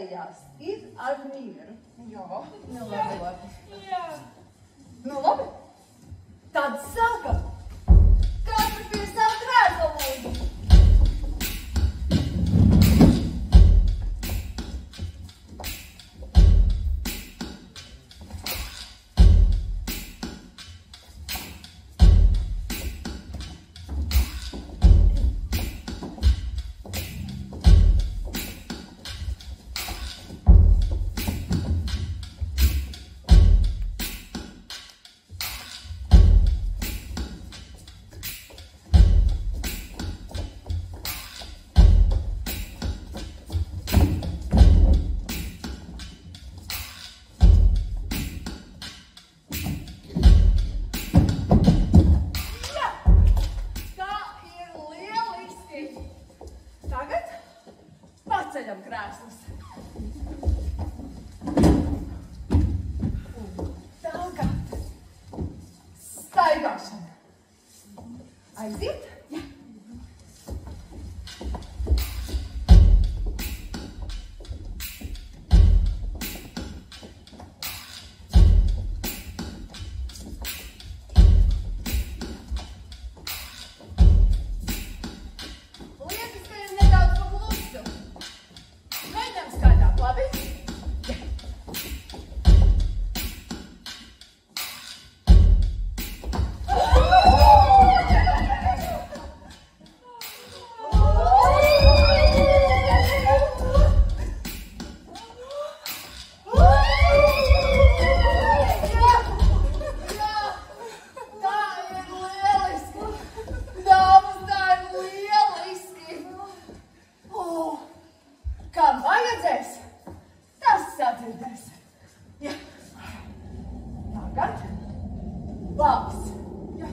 pārējās ir ar mieru. Jā. Nu, labi. Jā. Nu, labi. Tad sākam. Katru pie savu krēslu. Paceļam krēslus. Tagad staigāšana. Aiziet? Jā. Labs. Jā.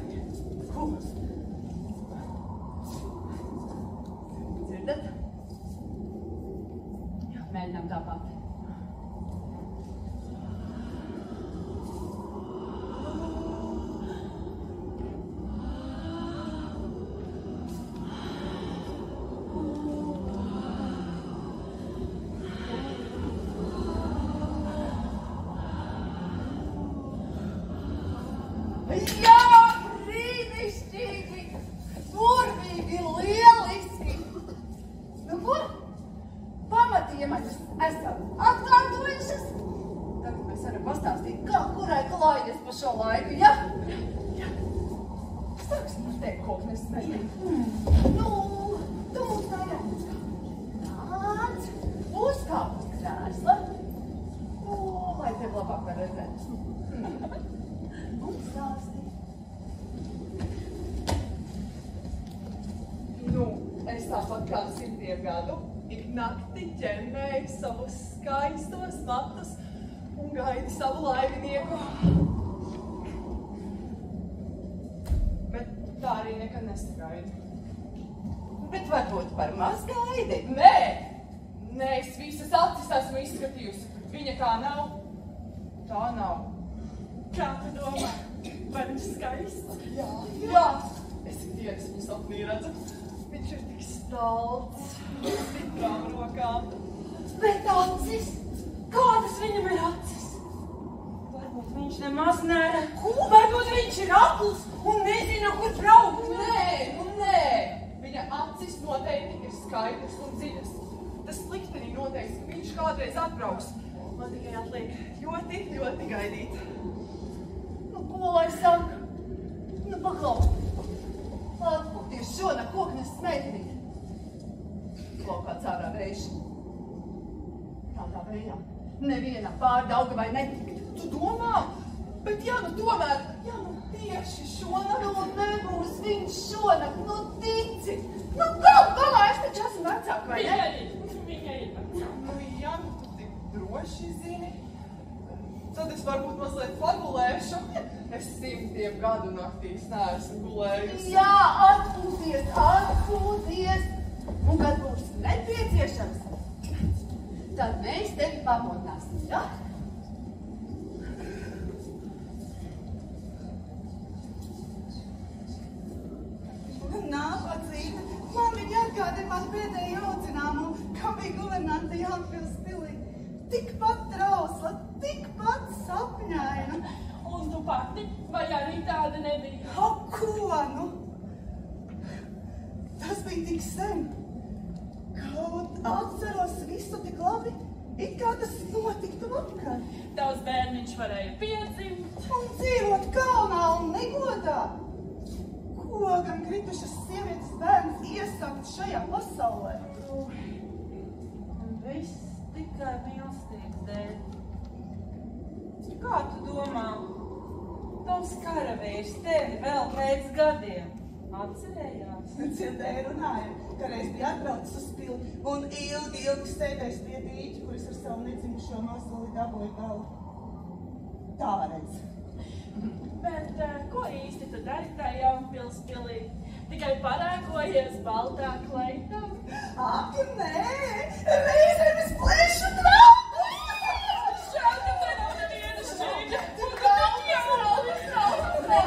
Kurs. Dzirdat? Jā, mēģinām tāpat. Jā, brīnišķīgi, burvīgi, lieliski. Nu ko? Pamatiemaņas esam atkārtojušas. Tagad mēs varam pastāstīt, kā kurai klājas pa šo laiku, ja? Jā. Sāksim ar tevi, koknes smēķi. Nu, tu mums tā jāuzkāp. Nāc, uzkāp uz krēsla. Lai tev labāk var redzēt. Un stāsti. Nu, es tāpat kā 100 gadu ik nakti ķemmēju savus skaistos matus un gaidu savu laivinieku. Bet tā arī nekad nesagaidi. Bet varbūt par maz gaidi? Nē! Nē, es visas acis esmu izskatījusi. Viņa kā nav, tā nav. Kā tu domā? Vai viņš skaists? Jā. Jā. Es ikdienas viņu sapnī redzu. Viņš ir tik stalts, stiprām rokām. Bet acis? Kādas viņam ir acis? Varbūt viņš nemaz nēra. Varbūt viņš ir akls un nezina, kur braukt. Nē. Viņa acis noteikti ir skaidrs un dziļas. Tas sliktenī noteikti, ka viņš kādreiz atbrauks. Man tikai atliek ļoti, ļoti gaidīt. Nu, ko lai saka? Nu, paklau. Atpūties šonakt koknes smēķinīt. Laukā cārā vējš. Tādā vējā nevienam pārdauga vai netikt. Tu domā? Bet ja nu tomēr, ja nu tieši šonakt, nu nebūs viņš šonakt, nu tici. Nu, galā es taču esmu vecāka, vai ne? Viņa ir vecāka. Nu, ja nu tu tik droši zini, tad es varbūt mazliet pagulēšu. Es 100 gadu naktīs neesmu gulējusi. Jā, atpūties. Un kad būs nepieciešams, tad mēs tevi pamodināsim, ja? Nāpacīte, man viņa atgādina man pēdējo audzināmu, kā bija guvernante Jāpils pilī. tikpat trausla, tikpat sapņaina. Un tu pati, vai arī tāda nebija? Ko, nu? Tas bija tik sen. Kaut atceros visu tik labi, it kā tas notiktu vakar. Tavs bērniņš varēja piedzimt. Un dzīvot kalnā un negodā. Ko gan kritušas sievietes bērns iesakt šajā pasaulē? Un viss tikai mīlestības dēļ. Kā tu domā? Tavs karavīrs tevi vēl pēc gadiem atcerējās? Dzirdēju runāja, ka reiz bija atbraucis uz pili un ilgi sēdējis pie dīķa, kuris ar savu nedzimušo mazuli dabūja galu. Tā redz. Bet ko īsti tu dari tā Jaunpils pilī? Tikai parēkojies baltā kleitā? Ak, nē! Reizēm es plēšu trauku! Šādi te nav neviena šķīņa! Nē.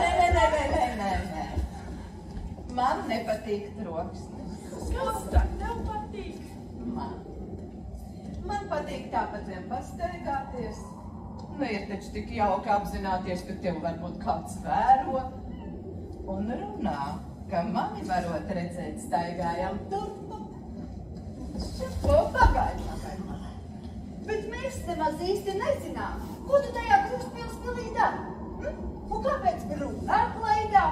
Man nepatīk troksnis. Kas tad tev patīk? Man patīk tāpat vien pastaigāties. Nu, ir taču tik jauki apzināties, ka tev varbūt kāds vēro un runā, ka mani varot redzēt staigājam turpu. Ko pagaidām? Bet mēs nemaz īsti nezinām, ko tu tajā Krustpils pilī dari? Un kāpēc brūnā kleidā?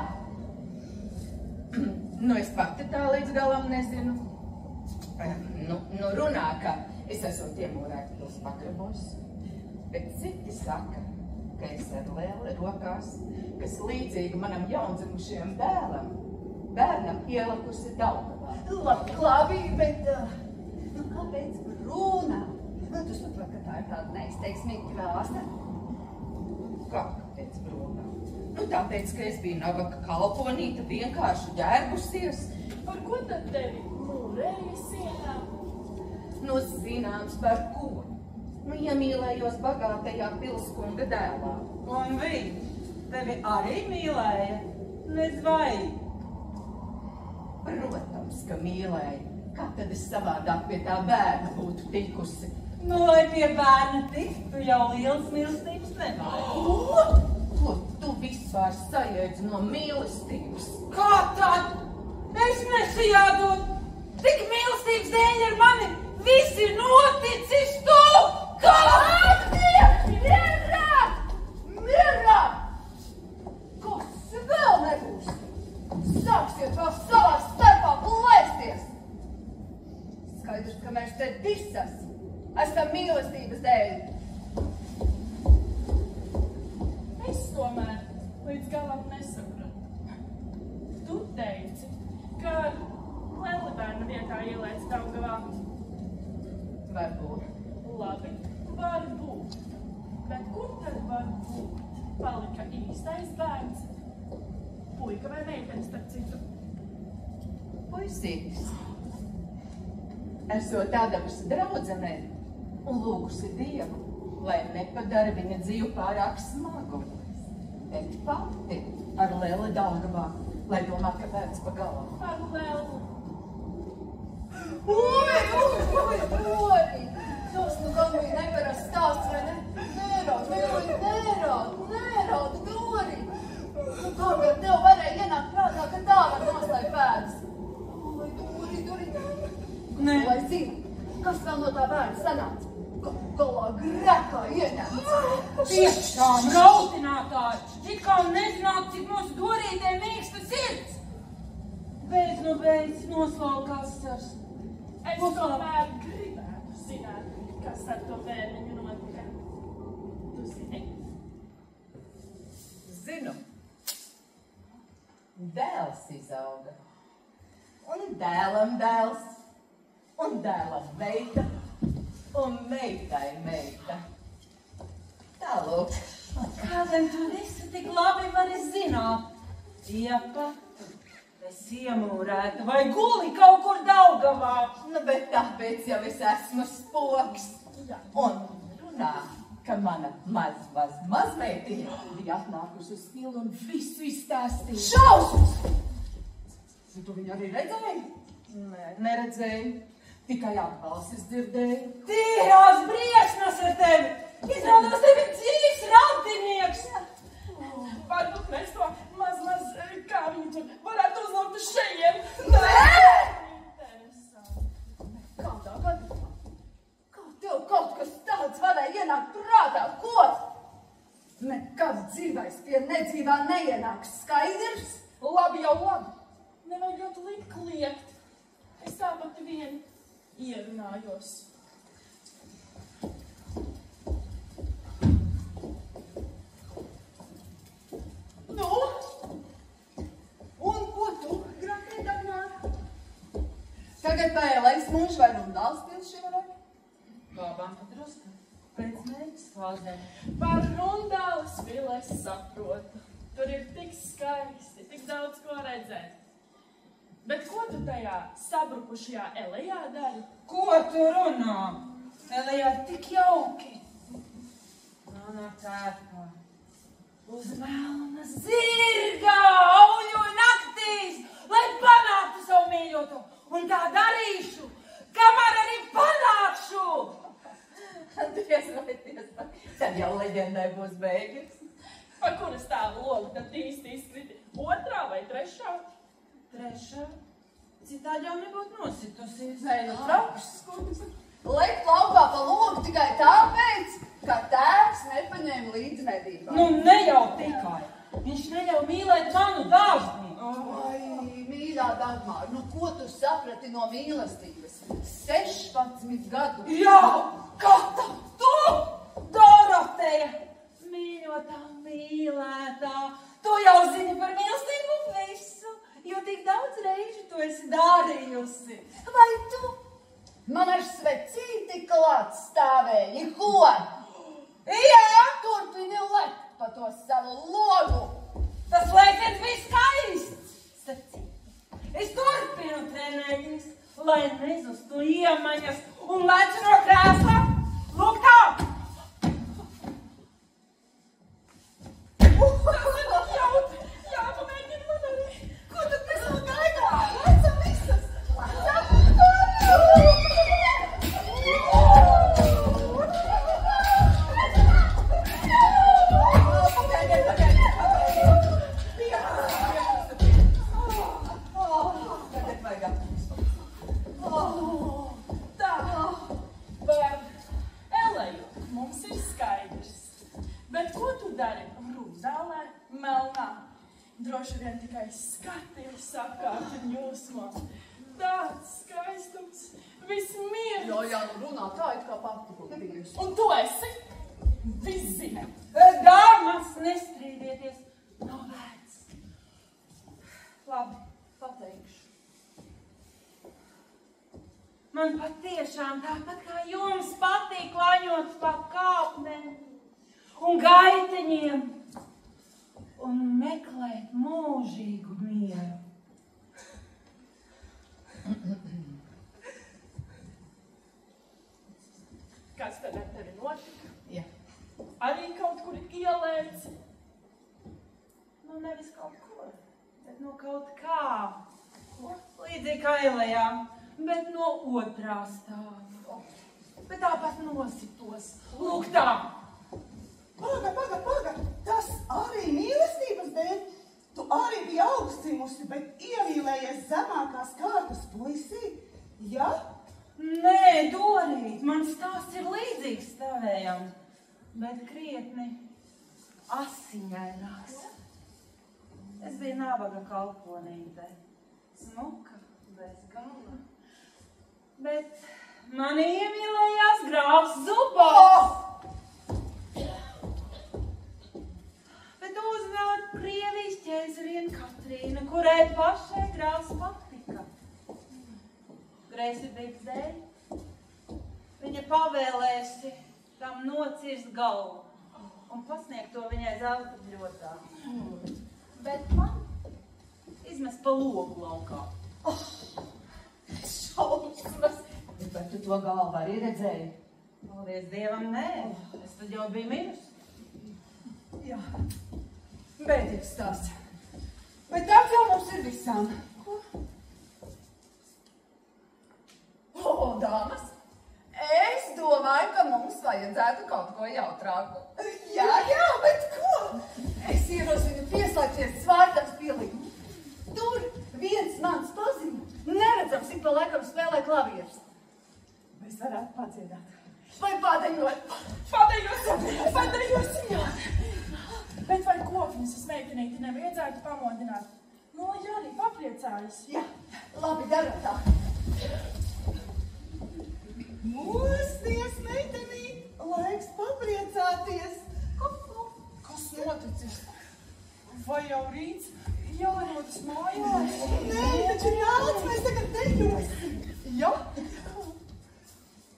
Nu, es pati tā līdz galam nezinu. Nu, runā, ka es esmu iemūrēta pils pakrabos, bet citi saka, ka es ar lēli rokās, kas līdzīgi manam jaundzimušajam bērnam ielikusi Daugavā. Labi, bet kāpēc brūnā? Tu saproti, ka tā ir tāda neizteiksmīga krāsa? Kā kāpēc brūnā? Nu, tāpēc, ka es biju nabaga kalponīta, vienkārši ģērbusies. Par ko tad tevi mūrēja sienā? Nu, zināms par ko. Nu, iemīlējos bagātajā pilskunga dēlā. Un viņš tevi arī mīlēja? Nez vai? Protams, ka mīlēja. Kā tad es savādāk pie tā bērna būtu tikusi? Nu, lai pie bērna tiktu, jau liels mīlestības nevajag. Ko tu vispār sajēdzi no mīlestības? Kā tad? Es nesu jādod. Tik mīlestības dēļ ar mani viss ir noticis tu! Kā? Mierā! Kas vēl nebūs? Sāksiet vēl savā starpā plēsties! Skaidrs, ka mēs te visas esam mīlestības dēļ. Es tomēr līdz galam nesapratu. Tu teici, ka Leli bērna vietā ielēc Daugavā. Varbūt. Labi, varbūt. Bet kur tad varbūt palika īstais bērns? Puika vai meitene, starp citu? Puisītis. Esot tādavusi draudzenei un lūgusi Dievu, lai nepadara viņa dzīvi pārāk smagu. Bet pati ar Leli Daugavā, lai domā, ka bērns pa galam. Ar Leli. Oi! Tas nu gan bija neparasts stāsts, vai ne? Nērād, Dori! Kā gan tev varēja ienākt prātā, ka tā var noslēgt bērns? Oi, Dori! Nē. Lai zinu, kas vēl no tā bērna sanāca? Galā grēkā ieņemts. Tiešām rautinātāji! It kā nezināt, cik mūsu Dorītē mīksta sirds! Beidz no beidzas noslaukās sars. Es tomēr gribētu zināt, kas ar to bērniņu notika. Tu zini? Zinu. Dēls izauga. Un dēlam dēls. Un dēlam meita. Un meitai meita. Tālūk. Kādēļ tu visu tik labi vari zināt? Iepa, es iemūrēta vai guli kaut kur Daugavā? Nu, bet tāpēc jau es esmu spoks. Un runā, ka mana mazmeitiņa bija atnākusi uz pilu un visu izstāstīja. Šausmas! Tu viņu arī redzēji? Nē, neredzēju. Tikai apbalsis dzirdēju. Tīrās briesmas ar ienāk prātā, ko? Nekad dzīvais pie nedzīvā neienāks, skaidrs? Labi jau labi. Nevajag jau likt kliegt. Es tāpat vien ierunājos. Nu? Un ko tu, Grafē Dagmāra? Tagad pēlēs mūžu vai rundāls pils šiem? Labām padruska. Pēc mēģis fāzēm. Par rundāles pili es saprotu. Tur ir tik skaisti, tik daudz ko redzēt. Bet ko tu tajā sabrukušajā elejā dari? Ko tu runā? Elejā tik jauki. Manā tērpā. Uz melna zirga auļoju naktīs, lai panāktu savu mīļoto. Un tā darīšu, kamēr arī panākšu. Diez vai. Tad jau leģendai būs beigas. Pa kuras tā logu tad īsti izkriti? Otrā vai trešā? Trešā. Citādi jau nebūtu nositusies. Nē, nu trauks skudus. Lekt laukā pa logu tikai tāpēc, ka tēvs nepaņēma līdzi medībā. Nu, ne jau tikai. Viņš neļauj mīlēt manu dārzni. Ai, mīļā Dagmāra, nu ko tu saprati no mīlestības? 16 gadu. Jā, Kata, tu, Doroteja, mīļotā, mīlētā, tu jau zini par mīlestību visu, jo tik daudz reižu tu esi darījusi. Vai tu man ar svecīti klāt stāvēji, ko? Jā, Turpini lekt pa to savu logu. tas lēciens bija skaists. Starp, es turpinu trenēties, lai nezustu iemaņas un lecu no krēsla. Lūk tā! Jā, pamēģini man arī. Ko tu tas no gaidā? Lecam visas! Lecam! Tā, par eleju mums ir skaidrs. Bet ko tu dari rundālē, melnā? Droši vien tikai skaties apkārt un jūsmā. Tāds skaistums, viss mieru. Jā, nu runā tā, it kā pati būtu bijusi. Un tu esi viss zina. Dāmas, nestrīdieties, nav vērts. Labi, pateikšu. Man patiešām tāpat kā jums patīk klaņot pa kāpnēm un gaiteņiem un meklēt mūžīgu mieru. Kas tad ar tevi notika? Jā. Arī kaut kur ielēci? Nu, nevis kaut ko, bet no kaut kā. Līdzīgi kā elejā, bet no otrā stāva. Bet tāpat nositos. Lūk tā! Paga, tas arī mīlestības dēļ. Tu arī biji augstdzimusi, bet iemīlējies zemākās kārtas puisī. Ja? Nē, Dorīt, man stāsts ir līdzīgs tavējam, bet krietni asiņainās. Es biju nabaga kalponīte, smuka, bez gala, bet mani iemīlējās grāfs Zubovs. Bet uzvēl Krievijas ķēzariene Katrīna, kurai pašai grāfs patika. Greizsirdības dēļ viņa pavēlēsi tam nocirst galvu un pasniegt to viņai zelta bļotā. Bet man izmest pa logu laukā. Šausmas! Bet tu to galvu arī redzēji? Paldies Dievam, nē. Es tad jau biju mirusi. Jā. Beidzies stāsts. Bet tāds jau mums ir visām. Ko? O, dāmas, es domāju, ka mums vajadzētu kaut ko jautrāku. Jā, bet ko? Es ierosinu pieslēgties Svārtams pielikumu. Tur viens mans paziņa, neredzams, ik pa laikam spēlē klavierus. Mēs varētu padziedāt. Vai padeņot? Padeņosim, jā. Bet vai Koknes meitenīti nevajadzētu pamodināt? Nu, lai arī papriecājas. Jā, labi, dara tā. Mosties, meitenīt, laiks papriecāties. Kas noticis? Vai jau rīts jārodas mājās? Nē, taču nāc, mēs tagad dejosim. Jā?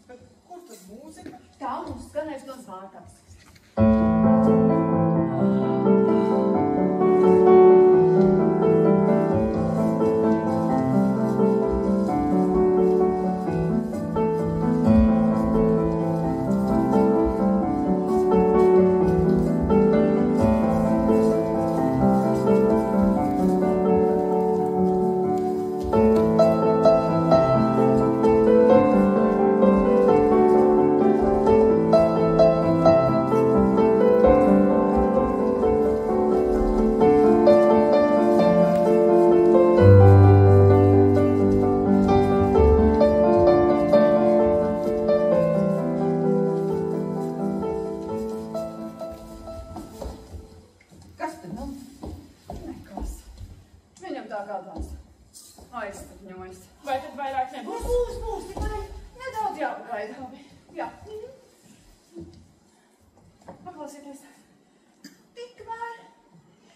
Bet kur tad mūzika? Tā mums skanēs no zvārtās.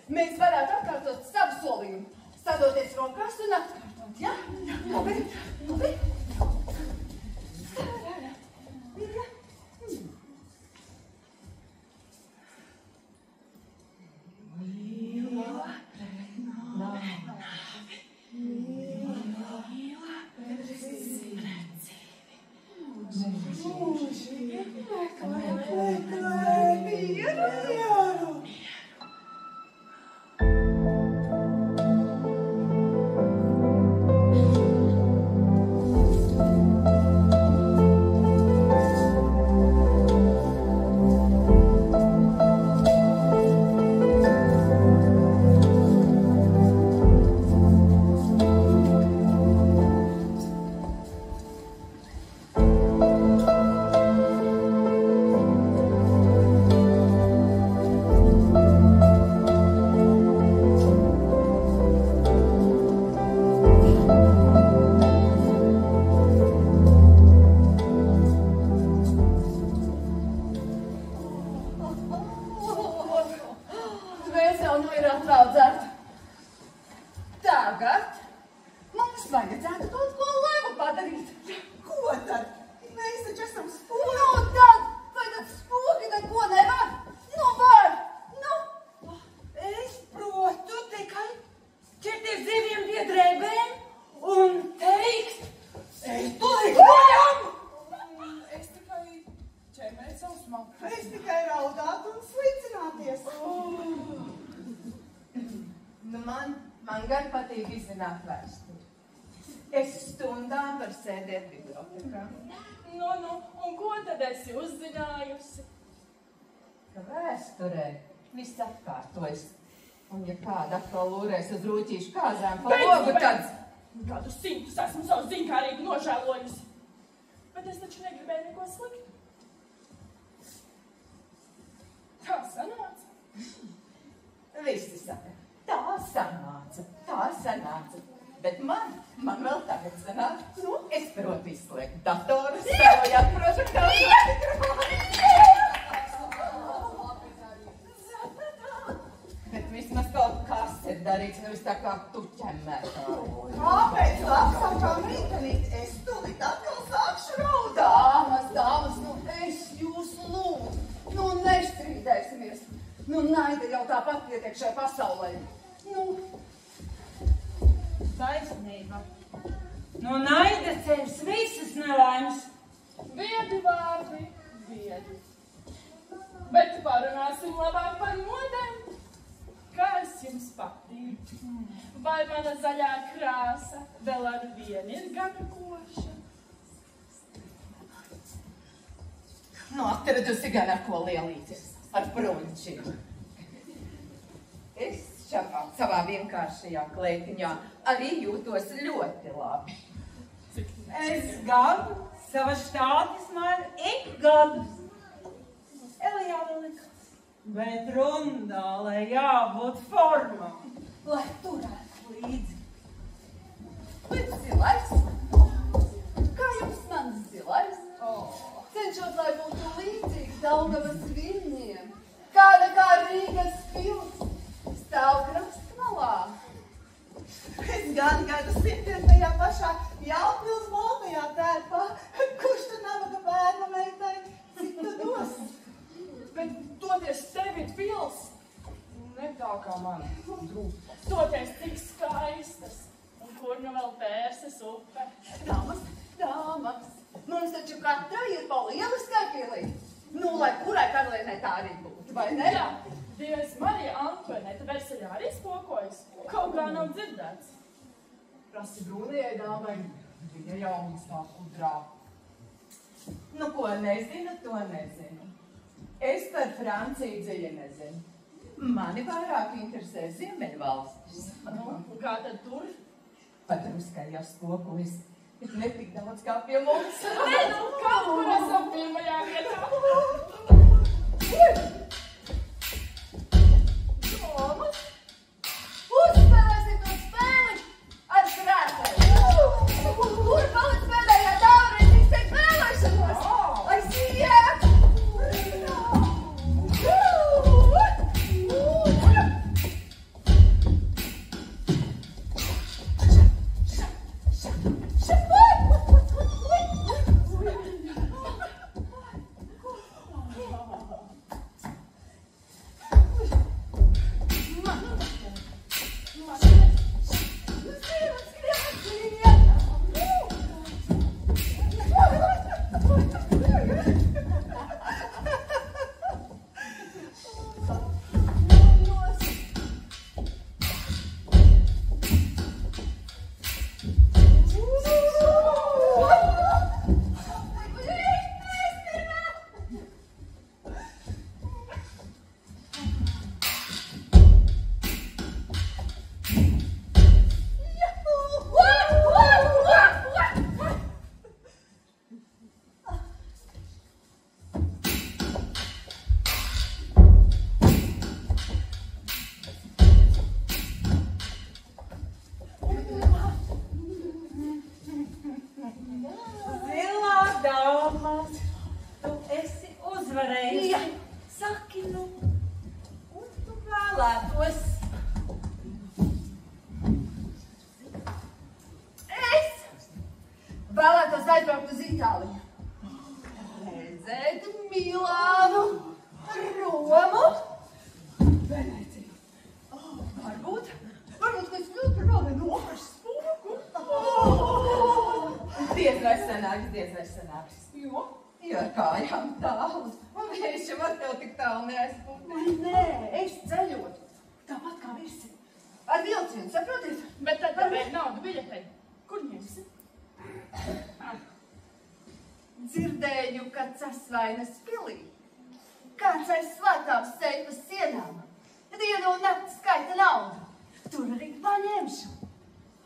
Mēs varētu atkārtot savu solījumu, sadoties rokās un atkārtot, ja? Labi, labi. Man gan patīk izzināt vēsturi. Es stundām var sēdēt bibliotekā. Nu, un ko tad esi uzzinājusi? Ka vēsturē viss atkārtojas. Un ja kāda atkal lūrēs uz rūķīšu kāzām pa logu, tad... Kādu simtus esmu savu ziņkārīgi nožēlojusi. Bet es taču negribēju neko sliktu. Tā sanāca. Visi saka. Tā sanāca. Bet man vēl tagad sanāk. Nu, es protu izslēgt datorus, stāvojāt prožektoru. Bet vismaz kaut kas ir darīts, nevis tā kā tu ķemmētā. Kāpēc apsakām rītenīt? Es tūlīt atkal sākšu raudāt. Dāmas, nu es jūs lūdzu. Nu nestrīdēsimies. Nu naida jau tāpat pietiek šai pasaulē. Nu, taisnība. Nu naida ceļas visas nelaimes. Viedi vārdi, viedi. Bet parunāsim labāk par modēm. Kā es jums patīk? Vai mana zaļā krāsa vēl ar vienu ir gana koša? Nu, atradusi gan ar ko lielīties. Ar brunčiem. Es savā vienkāršajā kleitiņā arī jūtos ļoti labi. Es gan Savas štātis man ik gadus. Elijā vēl nekas. Bet rundālē jābūt formā, lai turētu līdzi. Bet zilais? Kā jums mans zilais? Cenšot, lai būtu līdzīgs Daugavas viļņiem. Kāda kā Rīgas pils stāv krastmalā. Es gan gadu simtiem tajā pašā Jālpils Baltajā tērpā. Kurš tu nabaga bērnu meitai? Cik tu dos? Bet toties tev ir pils. Ne tā kā man drūpa. Toties cik skaistas. Un kur nu vēl Pērses upe? Dāmas, mums taču katrai ir pa lieliskai pilī. Nu, lai kurai karalienei tā arī būtu, vai ne? Jā, Dievs Marija Antoinēta Versaļā arī spokojas. Kaut kā nav dzirdēts. Prasi brūnajai dāmai, viņa jau mums tā kudrā. Nu, ko nezinu, to nezinu. Es par Franciju dziļi nezinu. Mani vairāk interesē Ziemeļvalstis. Nu, kā tad tur? Pat Ruskai jau spokojas, bet ne tik daudz kā pie mums. Nē, nu, kaut kur esam pirmajā vietā. Domas, uzspēlēsim to spēli ar krēsēm. Kur palic pēdējā tālreiz izteikt vēlēšanos? Lai siet! Vēlētos aizbraukt uz Itāliju. Redzēt Milānu, Romu, Venēciju. Varbūt mēs ļoti vēl nopars spoku. Diez vai sanāks. Jo? Jo ar kājām tālu. Un viņš jau var tev tik tālu neaizbūt. Nē, es ceļot. Tāpat kā visi. Ar vilcienu, saprotiet? Bet tad tev ir naudu biļetei. Kur ņemsi? Dzirdēju, ka Casvainas pilī kāds aiz svētām seifas sienām dienu un nakti skaita naudu. Tur arī paņemšu.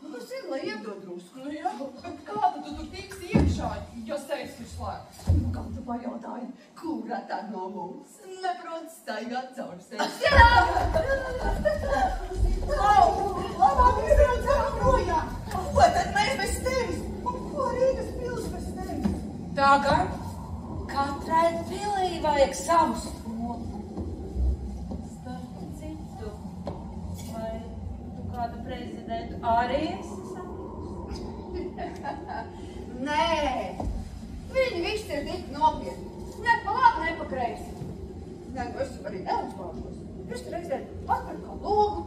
Kas ir, lai iedod drusku? Nu jā, bet kā tu tur tiksi iekšā, ja seifs ir slēgts? Kā tu pajautāji, kurā tā no mums neprot staigāt caur seifas? Labāk izraudzām projām! Ko tad mēs bez tevis? Un ko Rīgas pils bez tevis? Tagad katrai pilī vajag savu spoku. Starp citu, vai tu kādu prezidentu arī esi sapnis? Nē, viņi visi ir tik nopietni. Ne pa labi, ne pa kreisi. Nē, nu es arī neuzbāžos. Es te reizē atveru kā logu,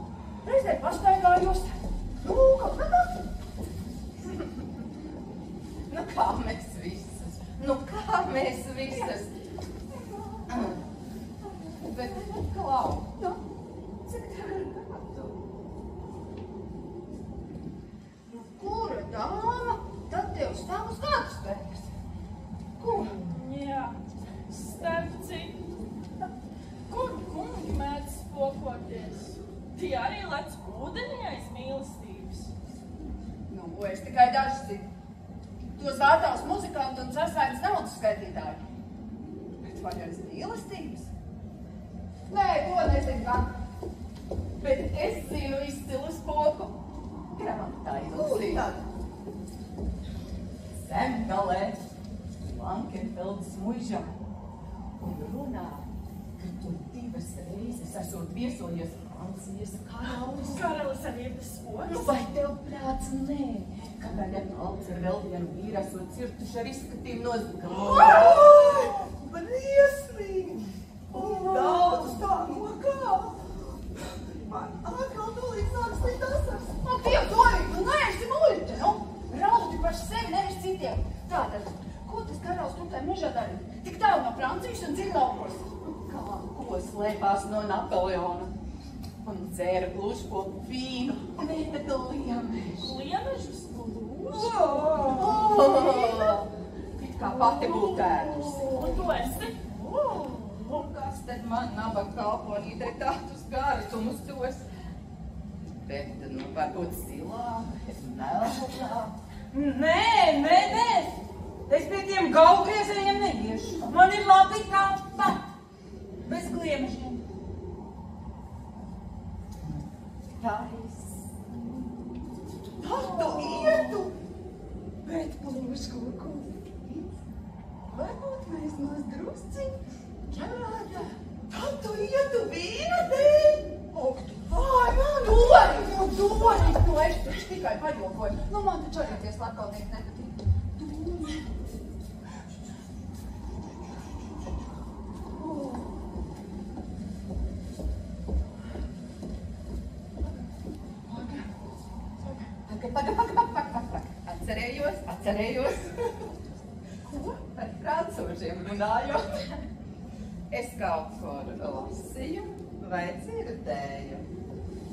reizē pastaigājos. Nu, kaut kā tā. Nu kā mēs visas? Bet klau, Nu, cik tev ir gadu? Nu, kura dāma tad tev stāv uz gadu spēks? Ko? Jā, starp citu. Kur kungi mēdz spokoties? Tie arī lec ūdenī aiz mīlestības. Nu, es tikai dažs zinu. tos vētās muzikantu un sasainas naudas skaitītāju. Bet vai aiz mīlestības? Nē, to nezinu gan. Bet es zinu izcilu spoku. Grāmatā ilūzija. Zemgalē, Lankenfeldas muižā. Un runā, ka tu 2 reizes esot viesojies Francijas karalis. Karalis arī ir tas spoks? Nu, vai tev prāts nē, ka tagad valds ar vēl vienu vīru esot cirtuši ar izskatiem nozagumu? Briesmīgi! Un daudz tā nokā! Man atkal tūlīt sāks likt asars. Dievs, Dorīt, tu neesi muļķe, nu? Raudi par sevi, nevis citiem. Tātad, ko tas karalis tur tajā mežā darīja? Tik tālu no Francijas un cik laukos? Kā ko slēpās no Napoleona? Un dzēra glužkopu vīnu, nēta liemežu. Liemežus? It kā pati būtu ēdusi. Un tu esi? Un kas tad man nabaga kalponītei tādus garšumus dos? Bet, nu, varbūt silāk, es melnā. Nē. Es pie tiem gaugriezējiem neiešu. Man ir labi kapa. Bez gliemežiem. Tad tu ietu! Bet plūškoku. Varbūt mēs maz drusciņi ķerādā. Tad tu ietu vīna dēļ! Ak, tu vai, man Dorīt, nu es taču tikai pajokoju. Nu, man taču arī tie slakalnieki nepatīk. Paga. Atcerējos. Ko? Par francūžiem runājot. Es kaut kur lasīju vai dzirdēju,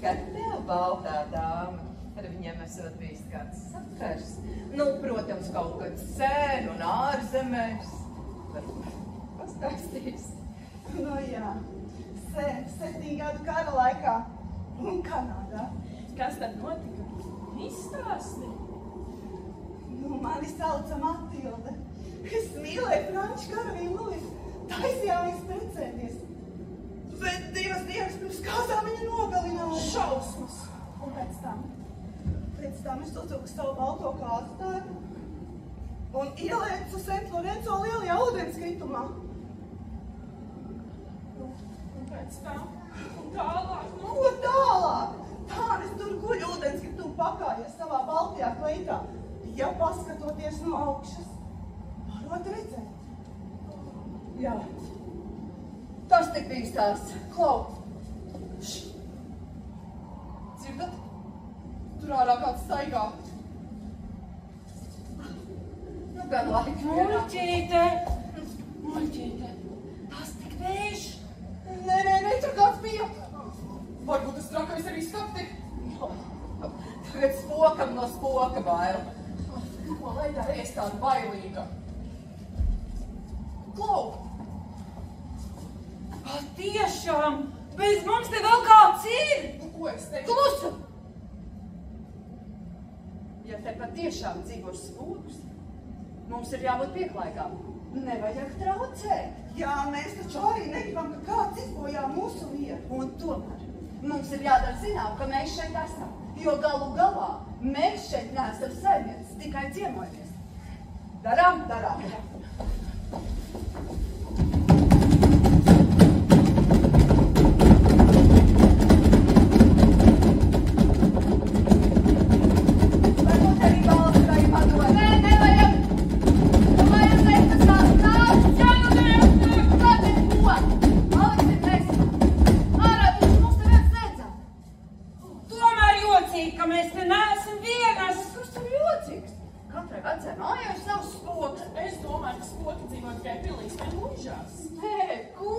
ka tev baltā dāma, ar viņiem esot bijis kāds sakars. Nu, protams, kaut kad sen un ārzemēs. Varbūt pastāstīs. Nu jā, 7 gadu kara laikā un Kanādā. Kas tad notika? Izstāsti. Nu, mani sauca Matilde. Es mīlēju franču karavīru Luisu. Taisījāmies precēties. Bet 2 dienas pirms kāzām viņa nogalināja. Šausmas. Un pēc tam es uzvilku savu balto kāzu tēku un ielēcu St. Lorenzo lielajā ūdenskritumā. Un pēc tam? Un tālāk? Nu? Ko tālāk? Tā es tur guļu ūdenskritumā pakājies savā baltajā kleitā. Ja paskatoties no augšas, varot redzēt. Jā. Tas tik bija stāsts. Klau! Dzirdat? Tur ārā kāds staigā. Nu, gan laika. Muļķīte. Tas tik vējš. Nē, tur kāds bija. Varbūt tas trakais arī skapti. Tagad spokam no spoka baila. Ko lai dara es tādu bailīga? Klau! Patiešām, bez mums te vēl kāds ir. Ko es teicu? Klusu! Ja te patiešām dzīvos spoks, mums ir jābūt pieklājīgām. Nevajag traucēt. Jā, mēs taču arī negribam, ka kāds izbojā mūsu vietu. Un tomēr mums ir jādara zinām, ka mēs šeit esam. Jo galu galā mēs šeit neesam saimnieci, tikai ciemojamies. Darām. Ka mēs te neesam vienas. Kas tur jocīgs? Katrai vecai mājai ir savs spoks. Es domāju, ka spoki dzīvo tikai pilīs pie muižās. Nē, ko?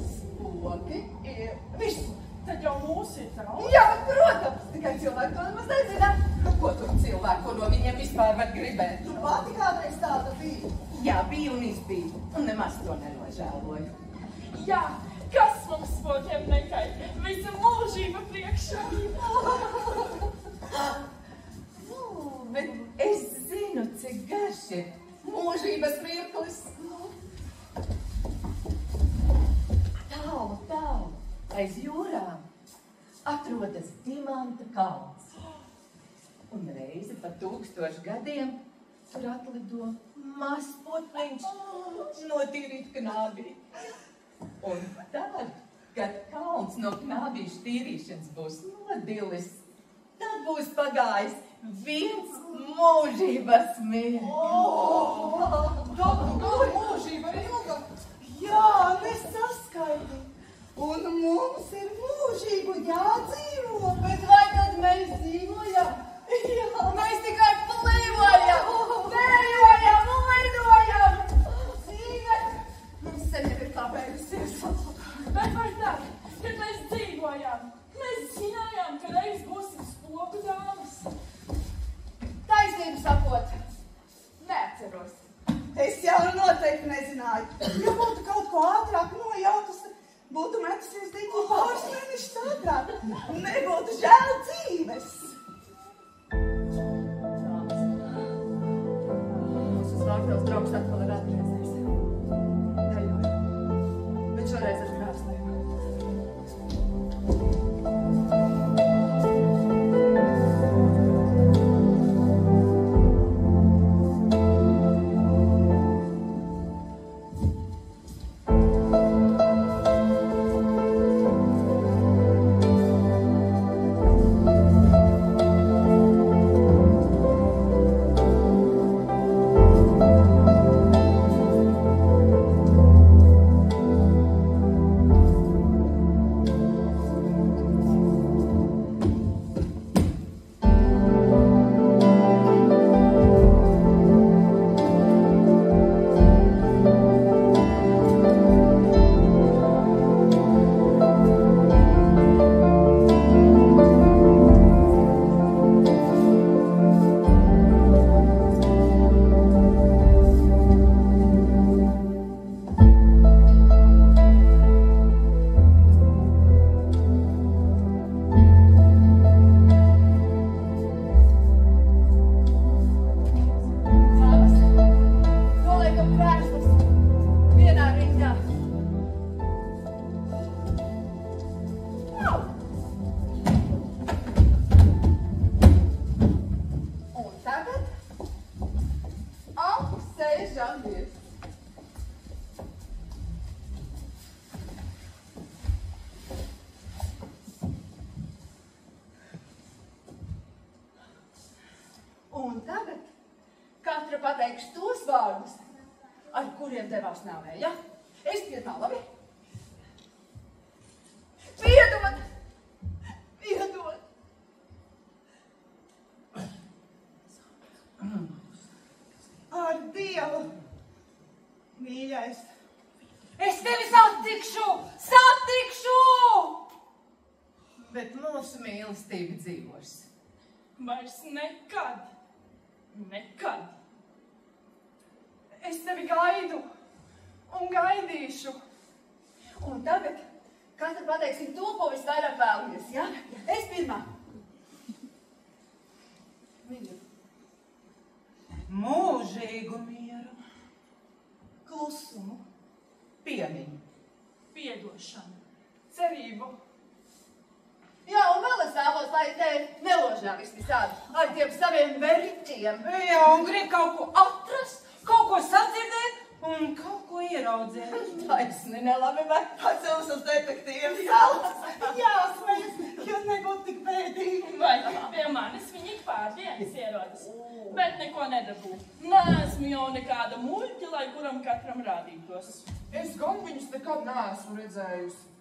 Spoki ir visur. Tad jau mūsu ir trauc. Jā, protams, tikai cilvēki to nemaz nezina. Ko tur cilvēku, ko no viņiem vispār var gribēt? Tu pati kādreiz tāda bija. Jā, bija un izbija, un nemaz to nenožēloju. Jā, kas mums spokiem nekait? Visa mūžība priekšā. Bet es zinu, cik cik garš ir mūžības mirklis. Tālu, tālu, aiz jūrām atrodas Dimanta kalns. Un reizi pa 1000 gadiem tur atlido mazs putniņš notīrīt knābī. Un tad, kad kalns no knābīšu tīrīšanas būs nodilis, tad būs pagājis 1 mūžības mirklis. Kāda mūžība ir ilga? Jā, nesaskaidri. Un mums ir mūžību jādzīvo. Bet vai tad mēs dzīvojam? Jā. Mēs tikai plīvojam, dējojam un lidojam. Dzīve mums sen jau ir kā beigusies. Bet vai tā, kad mēs dzīvojām, mēs zinājām, ka reiz būsim spoku dāmas. Taisnību sakot, neatceros. Es jau noteikti nezināju. Ja būtu kaut ko ātrāk nojautas, būtu metusies diķi pāris mēnešus ātrāk. Nebūtu žēl dzīves. Mūsu slāgtavs draugs atkal ir atgriezies. Dejojam, bet šoreiz ar krāsniem. Un tagad Katra pateiks tos vārdus, ar kuriem devās nāvē, ja? Es pirmā, labi? Piedod! Piedod! ar Dievu, mīļais. Es tevi satikšu! Satikšu! Bet mūsu mīlestība dzīvos. Vairs nekad. Nekad. Es tevi gaidu un gaidīšu. Un tagad katra pateiksim to, ko visvairāk vēlamies, ja? Es pirmā. Mīļu. Mūžīgu mieru. Klusumu. Piemiņu. Piedošanu. Cerību. Jā, un vēl es vēlos, lai te neložā viss visādi ar tiem saviem veriķiem. Jā, un grib kaut ko atrast, kaut ko sadzirdēt un kaut ko ieraudzēt. Taisni nelabi, vai Pacels uz detektīvu salas. Jāsmējas, jo nebūtu tik pēdīgi. Vai pie manis viņi ik pārdienas ierodas. Bet neko nedabū. Neesmu jau nekāda muļķa, lai kuram katram rādītos. Es gan viņus nekad neesmu redzējusi.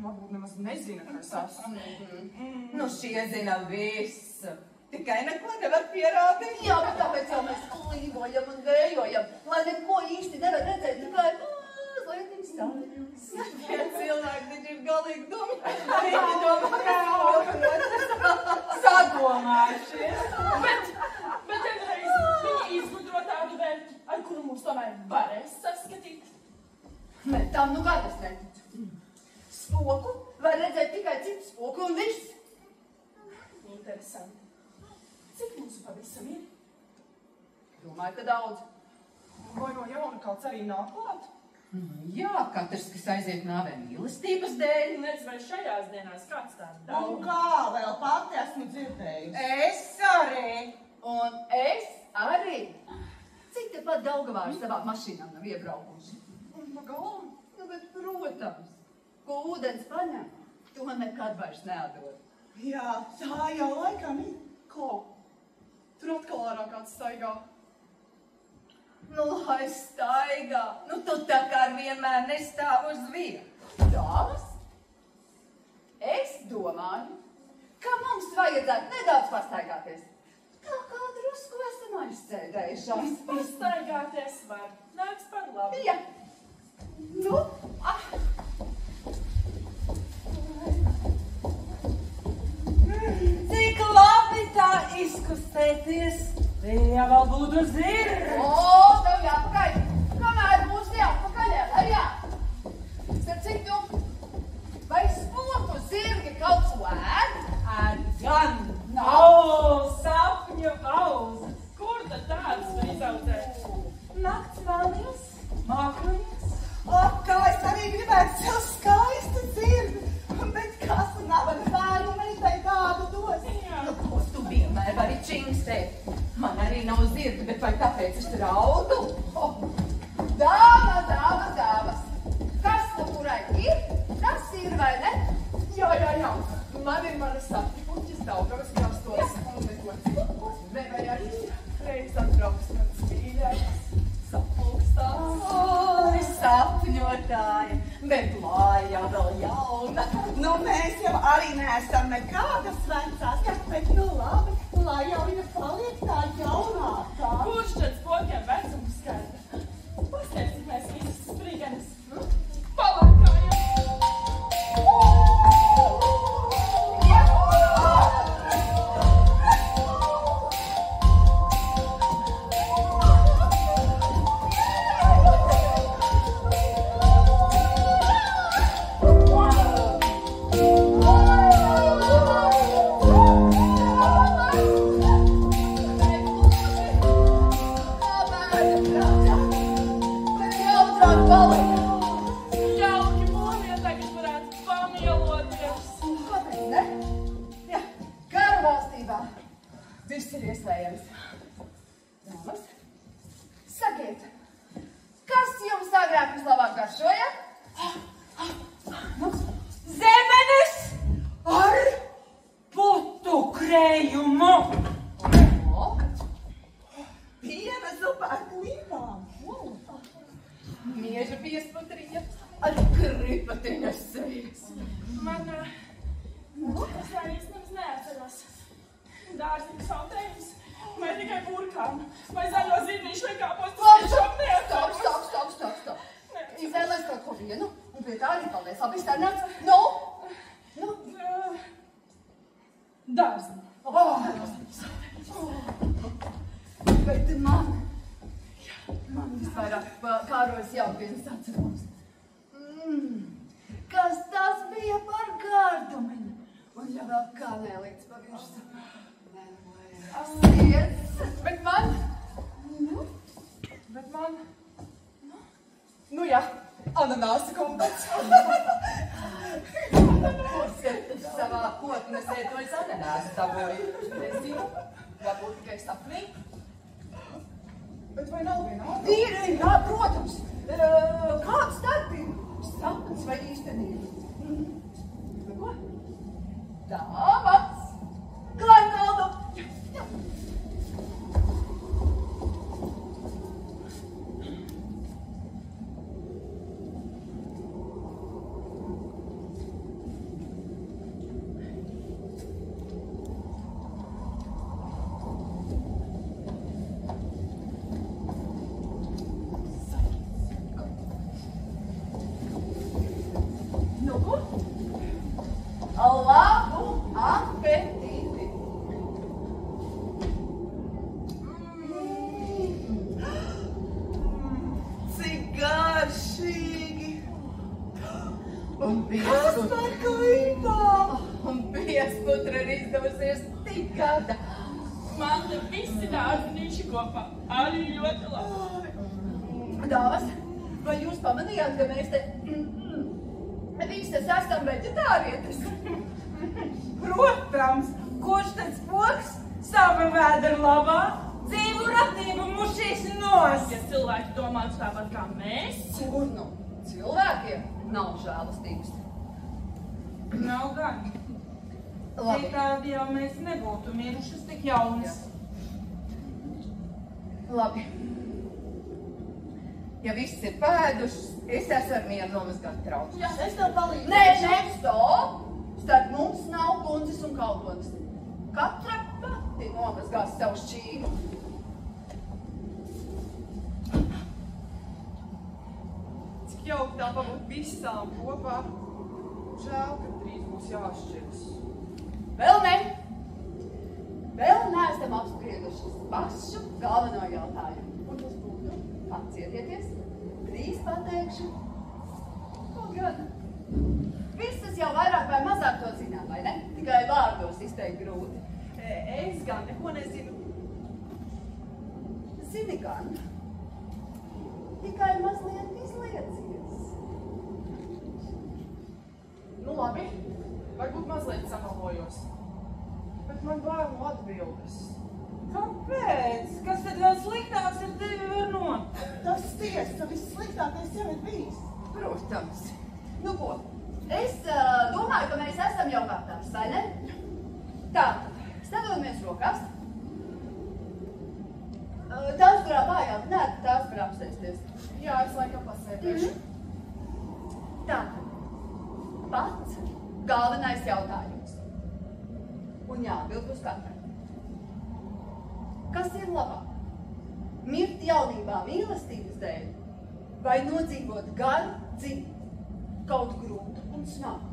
Varbūt nemaz nezinu, kas esmu. Nu, šie zina visu. Tikai neko nevar pierādīt. Jā, bet tāpēc jau mēs klīvojam un dējojam, lai neko īsti nevar redzēt, tikai mazliet stāļus. Tie cilvēki taču ir galīgi dumji. Viņi domā, Sadomājušies. Bet vienreiz viņi izgudro tādu vērķi, ar kuru mūs tomēr varēs saskatīt. Bet tam nu gan es neticu. Spoku var redzēt tikai citu spoku un viss. Interesanti. Cik mūsu pavisam ir? Domāju, ka daudz. Vai no jauna kāds arī nāk klāt? Jā, katrs, kas aiziet nāvē mīlestības dēļ. Nec vai šajās dienās kāds tāds Un dara? kā vēl pati esmu dzirdējusi? Es arī. Un es arī. Cik tepat Daugavā ar savām mašīnām nav iebraukuši? Pa galvu. Nu, bet, protams, ko ūdens paņem, to nekad vairs neatdod. Jā, tā jau laikam ir. Klau, tur atkal ārā kāds staigā. Nu, lai staigā. Nu, tu tā kā vienmēr nestāv uz vietu. Dāmas, es domāju, ka mums vajadzētu nedaudz pastaigāties. Tā kā drusku esam aizsēdējušās. Pastaigāties var. Nāks par labu. Ja. Nu, Cik labi tā izkustēties. Ja vēl būtu zirgi. o, tev jāpakaļ. Kamēr būs jāpakaļ, jā. Starp citu, vai spoku zirgi kaut ko ēd? Gan. Sapņu auzas. Kur tad tāds var izaudzēt? Nakts vēlnies, mākoņies. Kā es arī gribētu sev skaistu dzirdi, bet kas nav ar bērnu meitai tādu dos? Nu, ko tu vienmēr vari čingstēt? Man arī nav zirgi, bet vai tāpēc es raudu? Oh. Dāmas! Kas nu kurai ir? Tas ir, vai ne? Jā. Man ir mana sapņu puķis Daugavas krastos. Un neko citu. Vai arī reiz atbrauks mans mīļais sapulkstās. Oi, sapņotāja, bet lājā vēl jauna. Nu, mēs jau arī neesam nekādas vecās, bet nu labi, lai jau viņa paliek tā jaunākā. Kurš tad spokiem vecumu skaita? Pasties, cik mēs visas sprīgenes. Palākājam. Jauki mūmija tagad varētu pamieloties. Kāpēc ne? Jā, karu valstībā viss ir iespējams. Dāmas, sakiet, kas jums agrāk vislabāk garšoja? Zemenes ar putu krējumu. O, Piena zupa ar klīpām. mieža piespatriņa ar kripatriņas sejas. Man, es arī nemaz neatceros. Dārziņu sautējums, vai tikai burkām, vai zaļo zīdīšu vai kāpos, tas tiešām neatceros. Stop. Izvēlēs kaut ko vienu, un pie tā arī paldies. Labi, starnāts. Nu? Dārziņu. Bet man visvairāk kārojas jaukienas atcerums. Kas tas bija par gārdumiņu? Un ja vēl kanēlīts pa virsu. Asies. Bet man, nu jā, ananāsa kumbats. Kurš savā potnes ētojas ananāsu taboju? Nezinu, varbūt tikai sapnī. Bet vai nav vienalga? Ir, jā, protams. Kāds starpība? Sapnis vai īstenība? Nu ko? Dāmas! Klājam kaldu! Jā. Nu ko? Labu apetīti! Cik garšīgi. Un Kas par klīpām? piesputra ir izdevusies tik gada. Man te visi dārzinīši kopā. Arī ļoti labi. Dāmas, vai jūs pamanījāt, ka mēs te visas esam veģetārietes? Protams, kurš tad spoks sava vēdera labā, dzīvu ratību mušīs nos. Ja cilvēki domātu tāpat kā mēs, Kur nu? Cilvēkiem nav žēlastības. Nav gan. Labi. Citādi jau mēs nebūtu mirušas tik jaunas. Labi. Ja viss ir pēdušas, es esmu ar mieru nomazgāt traukus. Jā, es tev palīdzu. Nē, stop! Starp mums nav kundzes un kalpones. Katra pati nomazgās savu šķīnu. Cik jauki tā pabūt visām kopā. Žēl, ka drīz būs jāšķiras. Vēl ne! Vēl neesam apspriedušas pašu galveno jautājumu. Un tas būtu pacietieties, drīz pateikšu. Ko gan? Visas jau vairāk vai mazāk to zinām, vai ne? Tikai vārdos izteikt grūti. Es gan neko nezinu. Zini gan, tikai mazliet izliecies. Nu labi, varbūt mazliet samalojos. Bet man bail no atbildes. Kāpēc? Kas tad vēl sliktāks ar tevi var notikt? Tas tiesa, viss sliktākais jau ir bijis. Protams. Nu ko, es domāju, ka mēs esam jau gatavi, vai ne? Tātad, stādāmies rokās. Tās varā vājāk, nē, tās var apsēsties. Jā, es laikam pasēdēšu. Tātad, pats galvenais jautājums. Un jāatbild uz katru. Kas ir labāk? Mirt jaunībā mīlestības dēļ vai nodzīvot garu dzīvi, kaut grūtu un smagu?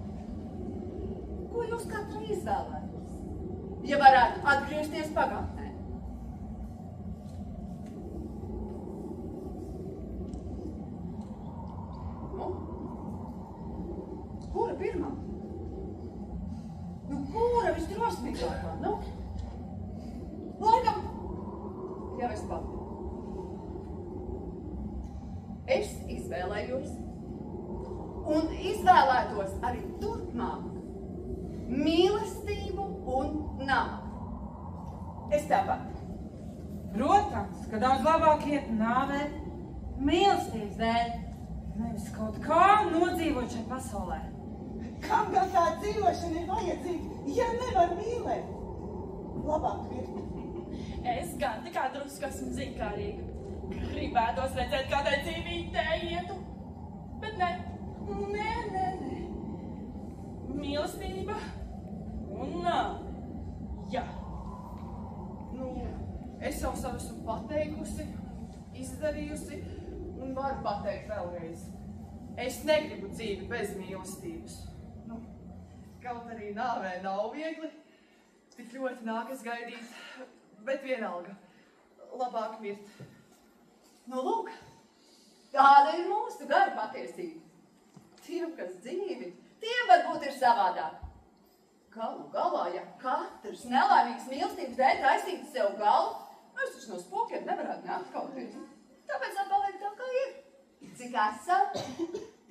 Ko jūs katru izvēlētos, ja varētu atgriezties pagātnē? Nu? Kura pirmā? Nu, kura visdrosmīgākā? Nu? Laikam, jau es pati. Es izvēlējos un izvēlētos arī turpmāk mīlestību un nāvi. Es tāpat. Protams, ka daudz labāk iet nāvē mīlestības dēļ, nevis kaut kā nodzīvot šai pasaulē. Kam gan tā dzīvošana ir vajadzīga, ja nevar mīlēt? Labāk ir. es gan tikai drusku esmu zinkārīga. Gribētos redzēt, kādai dzīvītē ietu. Bet nē. Mīlestība un nāve. Jā. Nu, es jau savu esmu pateikusi, izdarījusi un varu pateikt vēlreiz. Es negribu dzīvi bez mīlestības. Nu, kaut arī nāvē nav viegli, tik ļoti nākas gaidīt, bet vienalga, labāk mirt. Nu, lūk, tāda ir mūsu gara patiesība. Tiem, kas dzīvi, tiem varbūt ir savādāk. Galu galā, ja katrs nelaimīgs mīlestības dēļ taisītu sev galu, mēs taču no spokiem nevarētu neatkauties. Tāpēc atpaliek tā, kā ir. Cik esam,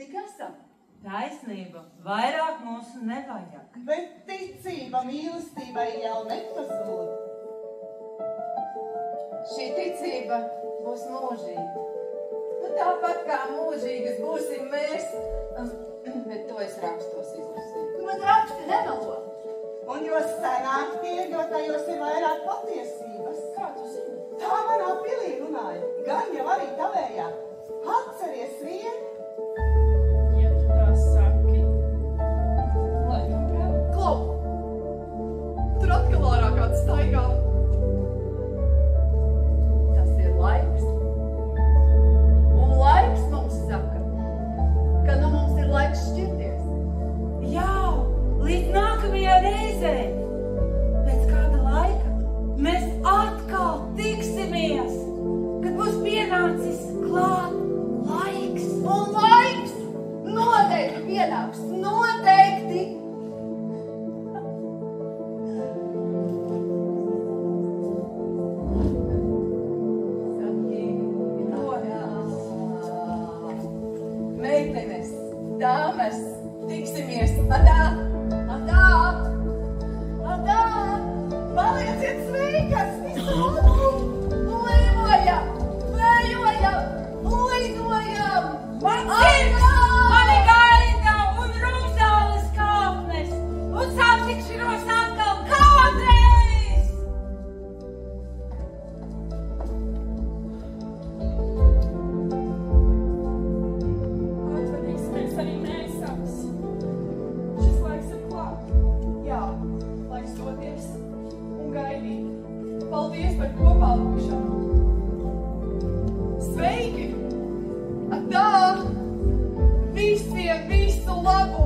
tik esam. Taisnība, vairāk mūsu nevajag. Bet ticība mīlestībai jau nepazūd. Šī ticība būs mūžīga. Nu, tāpat kā mūžīgas būsim mēs, bet to es rakstos izlasīju. Bet raksti nemelo. Un jo senāk tie, jo tajos ir vairāk patiesības. Kā tu zini? Tā manā pilī runāja, gan jau arī tavējā. Atceries vien, Ja tu tā saki, laikam vēl. Klau! Tur atkal ārā kāds staigā. Tas ir laiks. Un laiks mums saka, ka nu mums ir laiks šķirties. Jau, līdz nākamajai reizei. Pēc kāda laika mēs atkal tiksimies, kad būs pienācis klāt laiks. Un laiks noteikti pienāks, noteikti. dāmas, tiksimies. Atā! Atā! Atā! Palieciet sveikas, visu labu! Lidojam! Lejojam! Lidojam! Man sirds, mani gaida un rūzāles kāpnes, un sāptikšanos atkal kādreiz! Atvadīsimies arī mēs abas. Šis laiks ir klāt. Jā, laiks doties un gaidīt. Paldies par kopā būšanu. Sveiki! Atā! Visiem visu labu!